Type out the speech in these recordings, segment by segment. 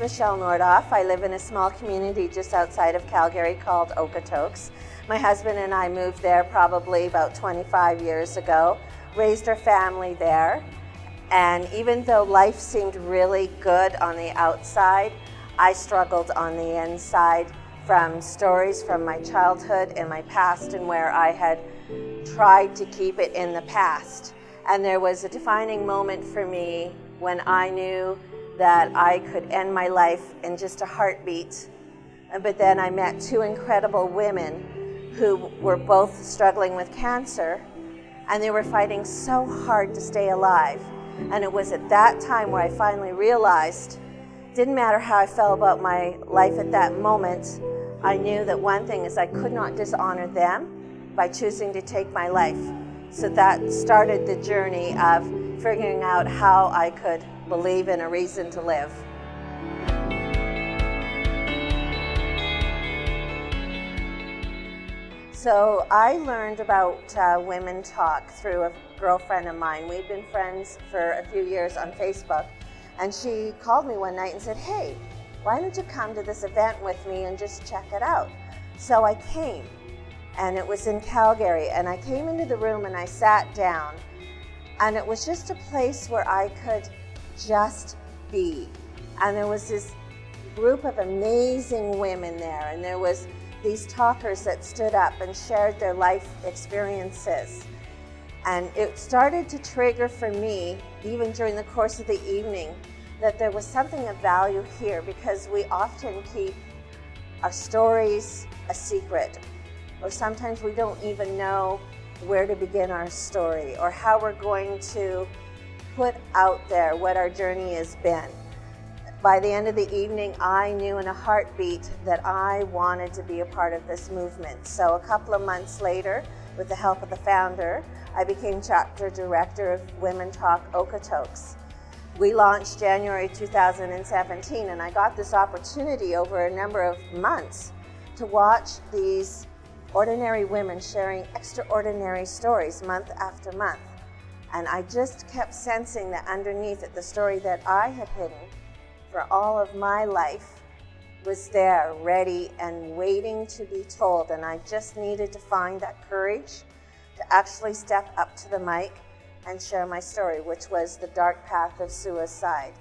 Michele Noordhof. I live in a small community just outside of Calgary called Okotoks. My husband and I moved there probably about 25 years ago, raised our family there, and even though life seemed really good on the outside, I struggled on the inside from stories from my childhood and my past and where I had tried to keep it in the past. And there was a defining moment for me when I knew that I could end my life in just a heartbeat. But then I met two incredible women who were both struggling with cancer, and they were fighting so hard to stay alive. And it was at that time where I finally realized, didn't matter how I felt about my life at that moment, I knew that one thing is I could not dishonor them by choosing to take my life. So that started the journey of figuring out how I could believe in a reason to live. So I learned about Women Talk through a girlfriend of mine. We've been friends for a few years on Facebook, and she called me one night and said, "Hey, why don't you come to this event with me and just check it out?" So I came, and it was in Calgary, and I came into the room and I sat down, and it was just a place where I could just be. And there was this group of amazing women there, and there was these talkers that stood up and shared their life experiences. And it started to trigger for me, even during the course of the evening, that there was something of value here, because we often keep our stories a secret, or sometimes we don't even know where to begin our story or how we're going to put out there what our journey has been. By the end of the evening, I knew in a heartbeat that I wanted to be a part of this movement. So a couple of months later, with the help of the founder, I became chapter director of Women Talk Okotoks. We launched January 2017, and I got this opportunity over a number of months to watch these ordinary women sharing extraordinary stories month after month. And I just kept sensing that underneath it, the story that I had hidden for all of my life was there, ready and waiting to be told. And I just needed to find that courage to actually step up to the mic and share my story, which was the dark path of suicide.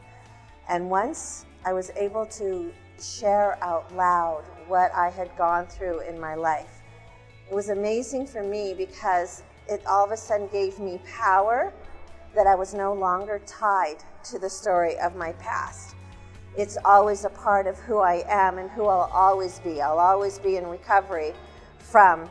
And once I was able to share out loud what I had gone through in my life, it was amazing for me, because it all of a sudden gave me power that I was no longer tied to the story of my past. It's always a part of who I am and who I'll always be. I'll always be in recovery from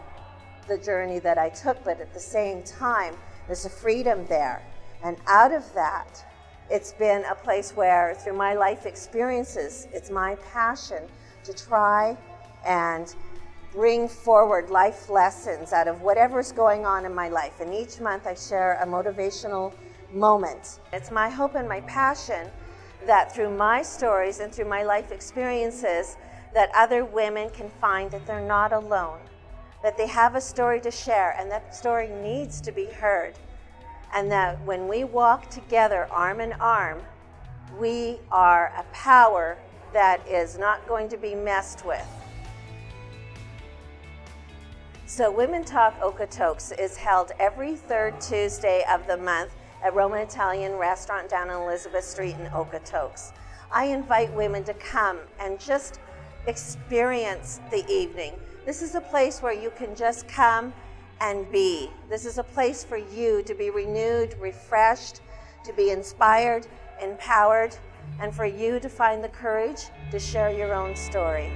the journey that I took, but at the same time, there's a freedom there. And out of that, it's been a place where, through my life experiences, it's my passion to try and bring forward life lessons out of whatever's going on in my life. And each month I share a motivational moment. It's my hope and my passion that through my stories and through my life experiences, that other women can find that they're not alone, that they have a story to share, and that story needs to be heard. And that when we walk together arm in arm, we are a power that is not going to be messed with. So Women Talk Okotoks is held every third Tuesday of the month at Roman Italian restaurant down on Elizabeth Street in Okotoks. I invite women to come and just experience the evening. This is a place where you can just come and be. This is a place for you to be renewed, refreshed, to be inspired, empowered, and for you to find the courage to share your own story.